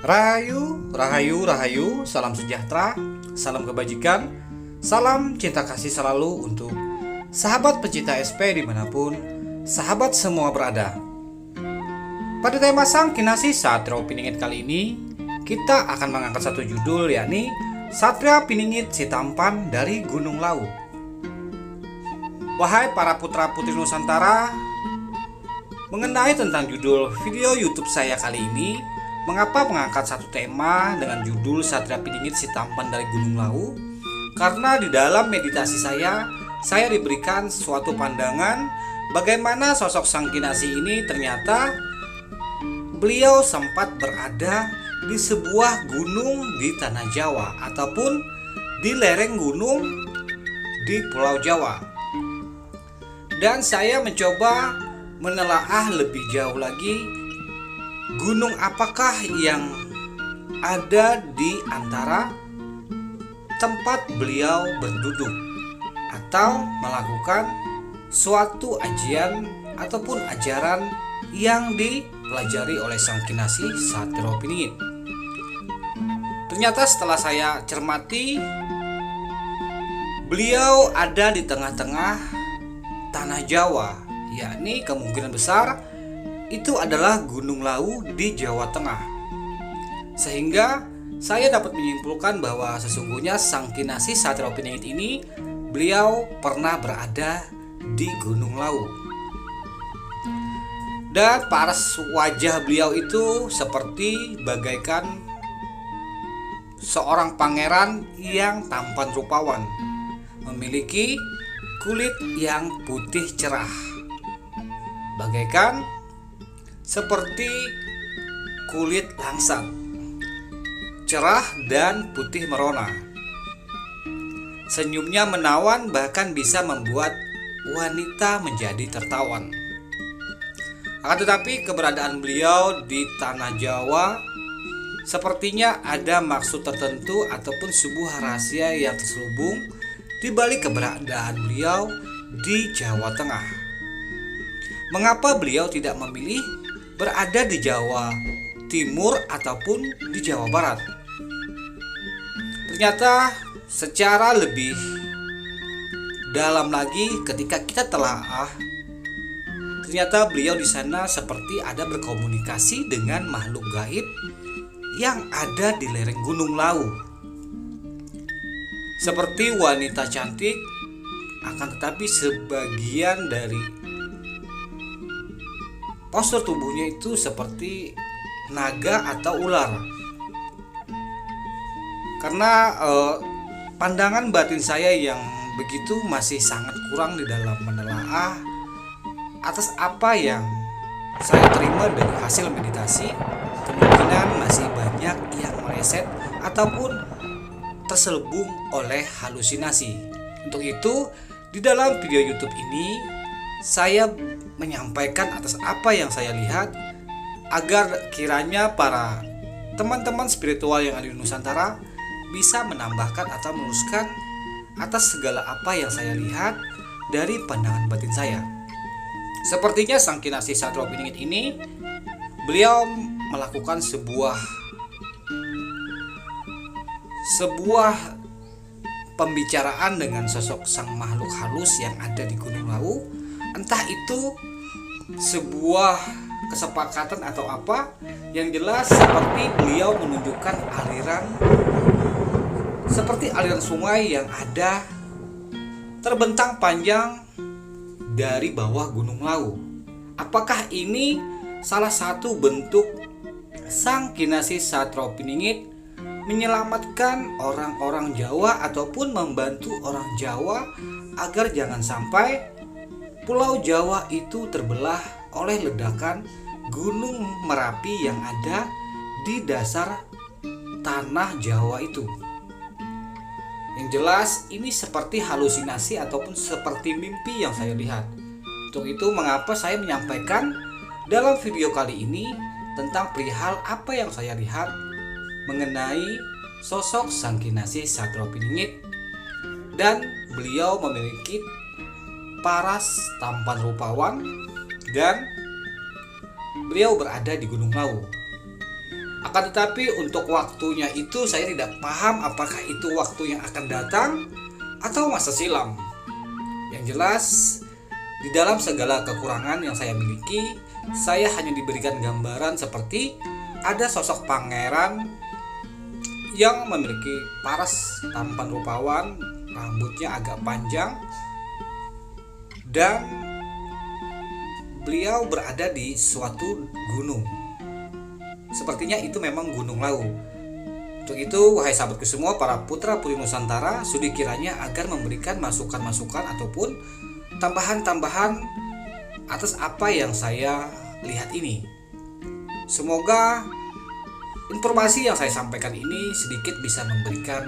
Rahayu, rahayu, rahayu, salam sejahtera, salam kebajikan, salam cinta kasih selalu untuk sahabat pecinta SP dimanapun sahabat semua berada. Pada tema Sang Kinasih Satria Piningit kali ini, kita akan mengangkat satu judul, yakni Satria Piningit si tampan dari Gunung Lawu. Wahai para putra putri Nusantara, mengenai tentang judul video YouTube saya kali ini, mengapa mengangkat satu tema dengan judul Satria Piningit si tampan dari Gunung Lawu? Karena di dalam meditasi saya diberikan suatu pandangan bagaimana sosok Sang Kinasih ini ternyata beliau sempat berada di sebuah gunung di tanah Jawa ataupun di lereng gunung di Pulau Jawa. Dan saya mencoba menelaah lebih jauh lagi, gunung apakah yang ada di antara tempat beliau berduduk atau melakukan suatu ajian ataupun ajaran yang dipelajari oleh Sang Kinasih Satria Piningit. Ternyata setelah saya cermati, beliau ada di tengah-tengah tanah Jawa, yakni kemungkinan besar itu adalah Gunung Lawu di Jawa Tengah. Sehingga saya dapat menyimpulkan bahwa sesungguhnya Sang Kinasih Satria Piningit ini beliau pernah berada di Gunung Lawu. Dan paras wajah beliau itu seperti bagaikan seorang pangeran yang tampan rupawan, memiliki kulit yang putih cerah, bagaikan seperti kulit langsat, cerah dan putih merona. Senyumnya menawan, bahkan bisa membuat wanita menjadi tertawan. Akan tetapi keberadaan beliau di tanah Jawa sepertinya ada maksud tertentu ataupun sebuah rahasia yang terselubung di balik keberadaan beliau di Jawa Tengah. Mengapa beliau tidak memilih berada di Jawa Timur ataupun di Jawa Barat? Ternyata secara lebih dalam lagi ketika kita telaah, ternyata beliau di sana seperti ada berkomunikasi dengan makhluk gaib yang ada di lereng Gunung Lawu. Seperti wanita cantik, akan tetapi sebagian dari postur tubuhnya itu seperti naga atau ular. Karena pandangan batin saya yang begitu masih sangat kurang di dalam menelaah atas apa yang saya terima dari hasil meditasi, kemungkinan masih banyak yang meleset ataupun terselubung oleh halusinasi. Untuk itu, di dalam video YouTube ini saya menyampaikan atas apa yang saya lihat agar kiranya para teman-teman spiritual yang ada di Nusantara bisa menambahkan atau meluruskan atas segala apa yang saya lihat dari pandangan batin saya. Sepertinya Sang Kinasih Satria Piningit ini beliau melakukan sebuah pembicaraan dengan sosok sang makhluk halus yang ada di Gunung Lawu. Entah itu sebuah kesepakatan atau apa, yang jelas seperti beliau menunjukkan aliran seperti aliran sungai yang ada terbentang panjang dari bawah Gunung Lawu. Apakah ini salah satu bentuk Sang Kinasih Satria Piningit menyelamatkan orang-orang Jawa ataupun membantu orang Jawa agar jangan sampai Pulau Jawa itu terbelah oleh ledakan Gunung Merapi yang ada di dasar tanah Jawa itu? Yang jelas ini seperti halusinasi ataupun seperti mimpi yang saya lihat. Untuk itu mengapa saya menyampaikan dalam video kali ini tentang perihal apa yang saya lihat mengenai sosok Sang Kinasih Satria Piningit, dan beliau memiliki paras tampan rupawan dan beliau berada di Gunung Lawu. Akan tetapi untuk waktunya itu saya tidak paham apakah itu waktu yang akan datang atau masa silam. Yang jelas, di dalam segala kekurangan yang saya miliki, saya hanya diberikan gambaran seperti ada sosok pangeran yang memiliki paras tampan rupawan, rambutnya agak panjang, dan beliau berada di suatu gunung. Sepertinya itu memang Gunung Lawu. Untuk itu, wahai sahabatku semua, para putra putri Nusantara, sudi kiranya agar memberikan masukan-masukan ataupun tambahan-tambahan atas apa yang saya lihat ini. Semoga informasi yang saya sampaikan ini sedikit bisa memberikan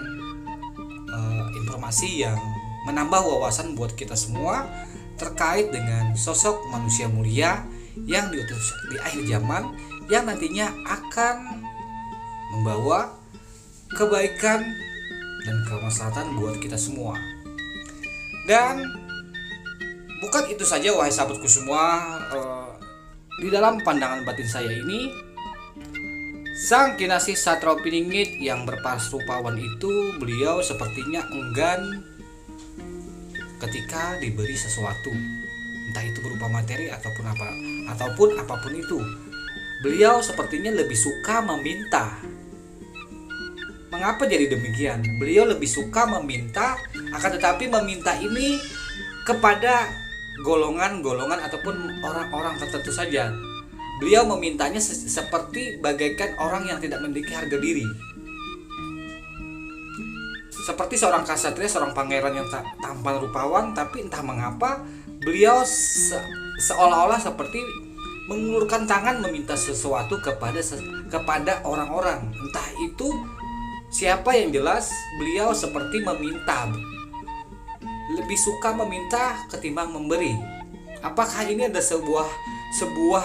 informasi yang menambah wawasan buat kita semua terkait dengan sosok manusia mulia yang diutus di akhir zaman, yang nantinya akan membawa kebaikan dan kemaslahatan buat kita semua. Dan bukan itu saja, wahai sahabatku semua, di dalam pandangan batin saya ini, Sang Kinasih Satropiningit yang berparas rupawan itu, beliau sepertinya enggan ketika diberi sesuatu, entah itu berupa materi ataupun apapun itu. Beliau sepertinya lebih suka meminta. Mengapa jadi demikian? Beliau lebih suka meminta, akan tetapi meminta ini kepada golongan-golongan ataupun orang-orang tertentu saja. Beliau memintanya seperti bagaikan orang yang tidak memiliki harga diri. Seperti seorang kasatria, seorang pangeran yang tampan rupawan, tapi entah mengapa beliau seolah-olah seperti mengulurkan tangan meminta sesuatu kepada orang-orang. Entah itu siapa, yang jelas beliau seperti meminta. Lebih suka meminta ketimbang memberi. Apakah ini ada sebuah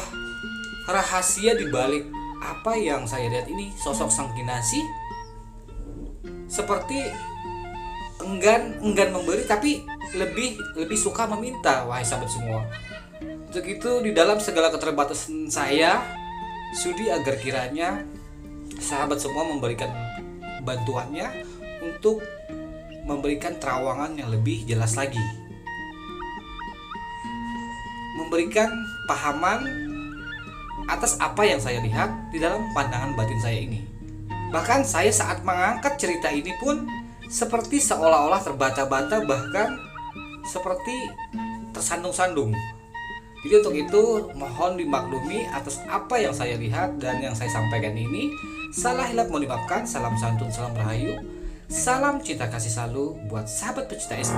rahasia di balik apa yang saya lihat ini? Sosok Sang Kinasih seperti enggan memberi, tapi lebih suka meminta, wahai sahabat semua. Untuk itu, di dalam segala keterbatasan saya, sudi agar kiranya sahabat semua memberikan bantuannya untuk memberikan terawangan yang lebih jelas lagi, memberikan pahaman atas apa yang saya lihat di dalam pandangan batin saya ini. Bahkan saya saat mengangkat cerita ini pun seperti seolah-olah terbata-bata, bahkan seperti tersandung-sandung. Jadi untuk itu mohon dimaklumi atas apa yang saya lihat dan yang saya sampaikan ini. Salah hilap mohon dimaafkan. Salam santun, salam rahayu, salam cinta kasih selalu buat sahabat pecinta SP.